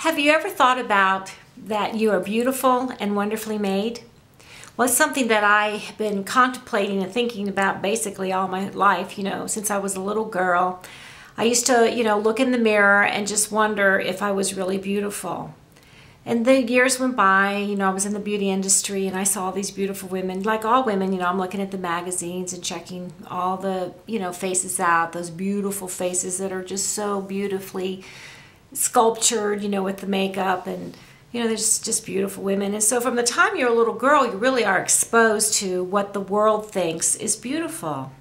Have you ever thought about that you are beautiful and wonderfully made? Well, it's something that I have been contemplating and thinking about basically all my life, since I was a little girl. I used to, look in the mirror and just wonder if I was really beautiful. And the years went by, I was in the beauty industry and I saw these beautiful women. Like all women, I'm looking at the magazines and checking all the, faces out, those beautiful faces that are just so beautifully sculptured, with the makeup, and there's just beautiful women. And so from the time you're a little girl, you really are exposed to what the world thinks is beautiful.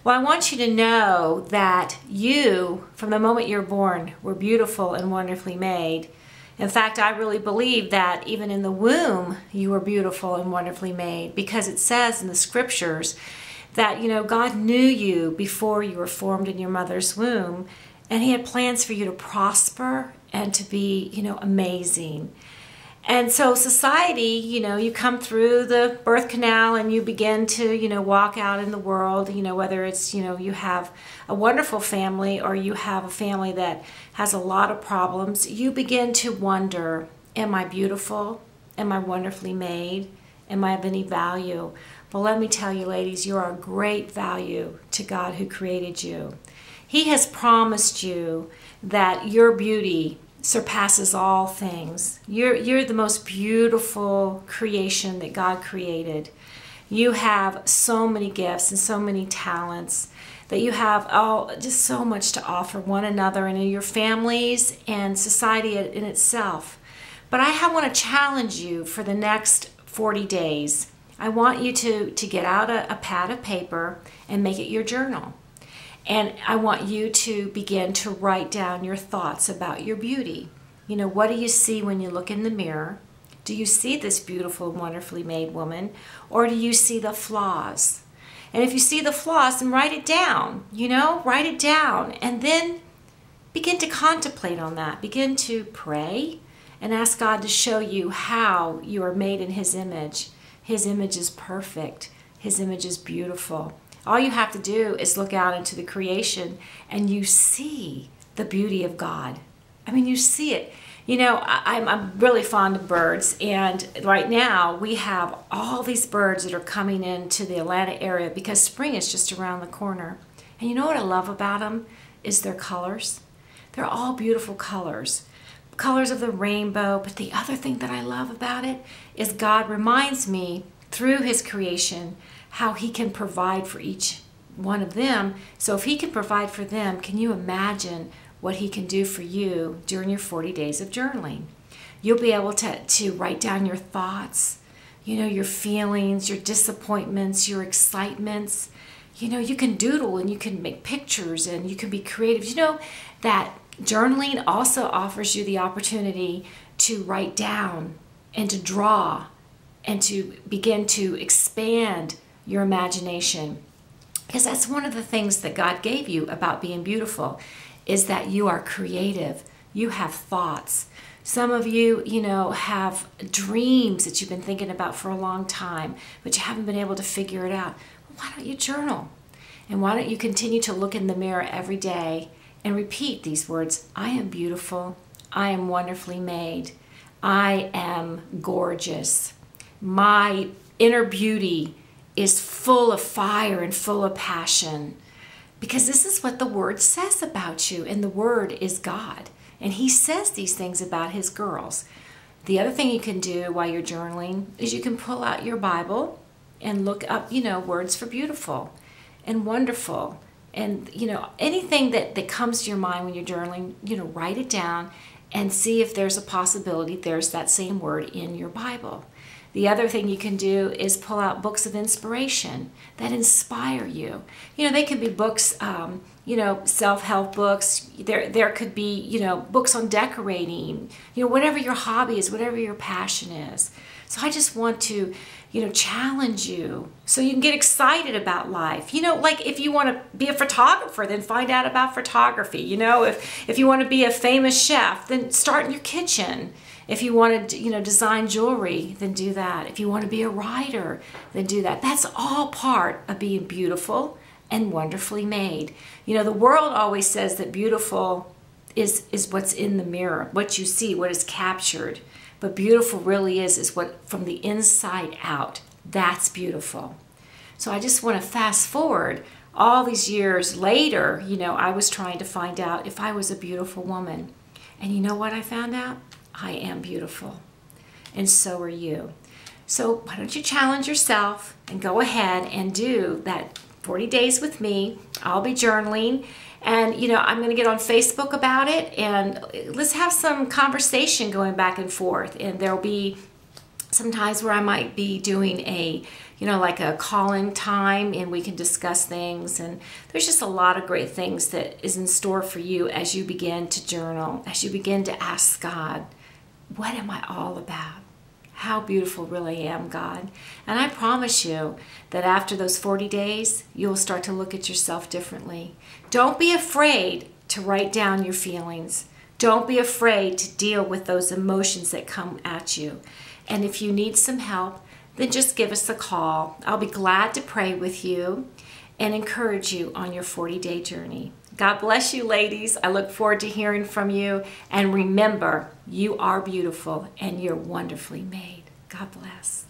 Well, I want you to know that you, from the moment you're born, were beautiful and wonderfully made. In fact, I really believe that even in the womb, you were beautiful and wonderfully made, because it says in the scriptures that, God knew you before you were formed in your mother's womb. And he had plans for you to prosper and to be, amazing. And so society, you come through the birth canal and you begin to, walk out in the world, whether it's, you have a wonderful family or you have a family that has a lot of problems, you begin to wonder, am I beautiful? Am I wonderfully made? Am I of any value? But let me tell you, ladies, you are of great value to God who created you. He has promised you that your beauty surpasses all things. You're the most beautiful creation that God created. You have so many gifts and so many talents, that you have just so much to offer one another and in your families and society in itself. But I want to challenge you for the next 40 days. I want you to get out a pad of paper and make it your journal. And I want you to begin to write down your thoughts about your beauty. What do you see when you look in the mirror? Do you see this beautiful, wonderfully made woman? Or do you see the flaws? And if you see the flaws, then write it down, write it down. And then begin to contemplate on that. Begin to pray and ask God to show you how you are made in His image. His image is perfect. His image is beautiful. All you have to do is look out into the creation and you see the beauty of God. I mean, you see it. I'm really fond of birds, and right now we have all these birds that are coming into the Atlanta area because spring is just around the corner. And you know what I love about them is their colors. They're all beautiful colors. Colors of the rainbow. But the other thing that I love about it is God reminds me through His creation how He can provide for each one of them. So if He can provide for them, can you imagine what He can do for you during your 40 days of journaling? You'll be able to write down your thoughts, your feelings, your disappointments, your excitements. You can doodle and you can make pictures and you can be creative. That journaling also offers you the opportunity to write down and to draw and to begin to expand your imagination. Because that's one of the things that God gave you about being beautiful, is that you are creative. You have thoughts. Some of you, have dreams that you've been thinking about for a long time, but you haven't been able to figure it out. Well, why don't you journal? And why don't you continue to look in the mirror every day and repeat these words? I am beautiful. I am wonderfully made. I am gorgeous. My inner beauty is full of fire and full of passion, because this is what the Word says about you, and the Word is God, and He says these things about His girls. The other thing you can do while you're journaling is you can pull out your Bible and look up, words for beautiful and wonderful, and anything that comes to your mind when you're journaling, write it down and see if there's a possibility there's that same word in your Bible. The other thing you can do is pull out books of inspiration that inspire you. They could be books, self-help books. There could be, books on decorating, whatever your hobby is, whatever your passion is. So I just want to, challenge you so you can get excited about life. Like if you want to be a photographer, then find out about photography. If you want to be a famous chef, then start in your kitchen. If you want to, design jewelry, then do that. If you want to be a writer, then do that. That's all part of being beautiful and wonderfully made. The world always says that beautiful is what's in the mirror, what you see, what is captured. But beautiful really is what from the inside out. That's beautiful. So I just want to fast forward all these years later. I was trying to find out if I was a beautiful woman. And you know what I found out? I am beautiful. And so are you. So why don't you challenge yourself and go ahead and do that 40 days with me. I'll be journaling. And, I'm going to get on Facebook about it, and let's have some conversation going back and forth. And there'll be some times where I might be doing like a call-in time, and we can discuss things. And there's just a lot of great things that is in store for you as you begin to journal, as you begin to ask God, what am I all about? How beautiful really am, God. And I promise you that after those 40 days, you'll start to look at yourself differently. Don't be afraid to write down your feelings. Don't be afraid to deal with those emotions that come at you. And if you need some help, then just give us a call. I'll be glad to pray with you and encourage you on your 40-day journey. God bless you, ladies. I look forward to hearing from you. And remember, you are beautiful and you're wonderfully made. God bless.